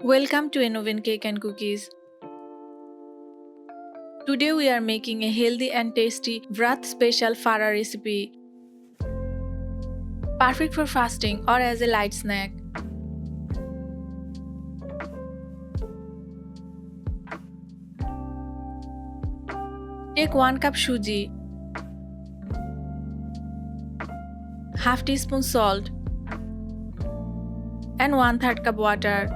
Welcome to Innovin Cake and Cookies. Today we are making a healthy and tasty Vrat Special Fara recipe, perfect for fasting or as a light snack. Take 1 cup suji, half teaspoon salt, and 1/3 cup water.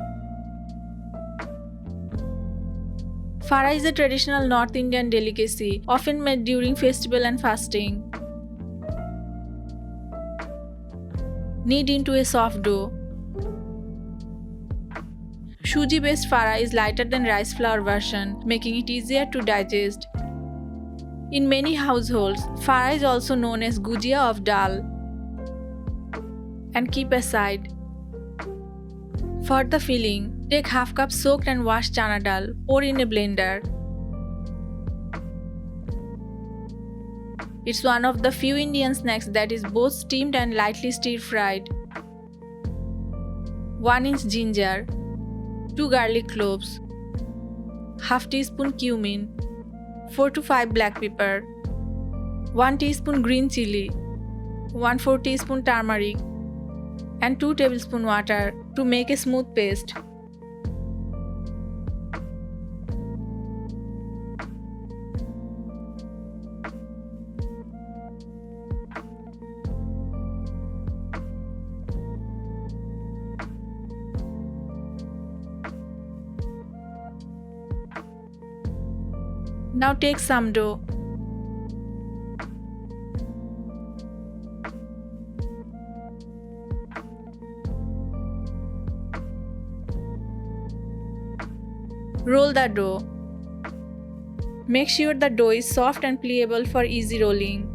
Fara is a traditional North Indian delicacy, often made during festival and fasting. Knead into a soft dough. Suji-based fara is lighter than rice flour version, making it easier to digest. In many households, fara is also known as gujia of Daal. And keep aside. For the filling, take half cup soaked and washed chana dal, pour in a blender. It's one of the few Indian snacks that is both steamed and lightly stir-fried. 1 inch ginger, 2 garlic cloves, half teaspoon cumin, 4 to 5 black pepper, 1 teaspoon green chili, 1/4 teaspoon turmeric, and 2 tablespoon water to make a smooth paste. Now take some dough. Roll the dough. Make sure the dough is soft and pliable for easy rolling.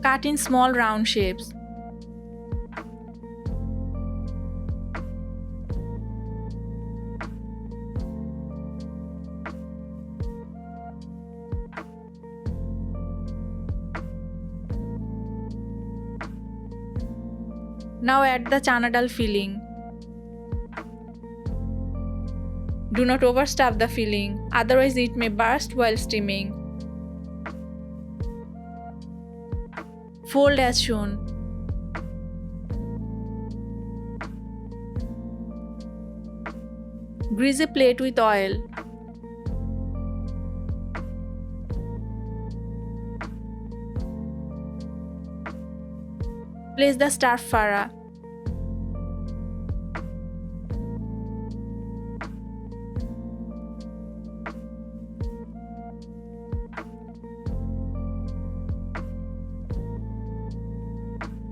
Cut in small round shapes. Now add the chana dal filling. Do not overstuff the filling, otherwise it may burst while steaming. Fold as shown. Grease a plate with oil. Place the stuffed fara.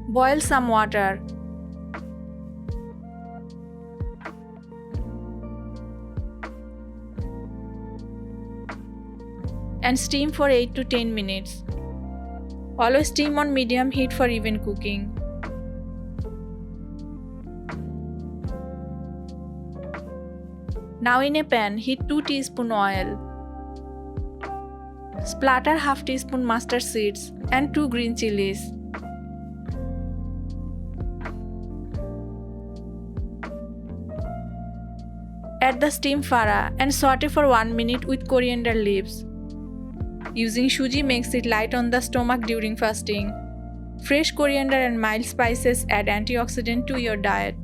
Boil some water. And steam for 8 to 10 minutes. Always steam on medium heat for even cooking. Now in a pan, heat 2 teaspoon oil. Splatter half teaspoon mustard seeds and 2 green chilies. Add the steamed fara and saute for 1 minute with coriander leaves. Using suji makes it light on the stomach during fasting. Fresh coriander and mild spices add antioxidant to your diet.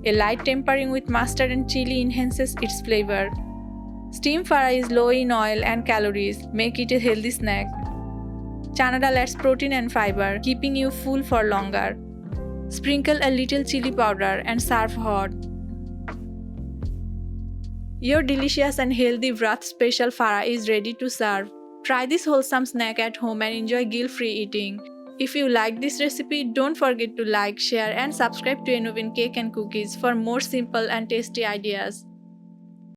A light tempering with mustard and chili enhances its flavor. Steamed fara is low in oil and calories, make it a healthy snack. Chana dal adds protein and fiber, keeping you full for longer. Sprinkle a little chili powder and serve hot. Your delicious and healthy Vrat Special Fara is ready to serve. Try this wholesome snack at home and enjoy guilt-free eating. If you like this recipe, don't forget to like, share and subscribe to Innovin Cake and Cookies for more simple and tasty ideas.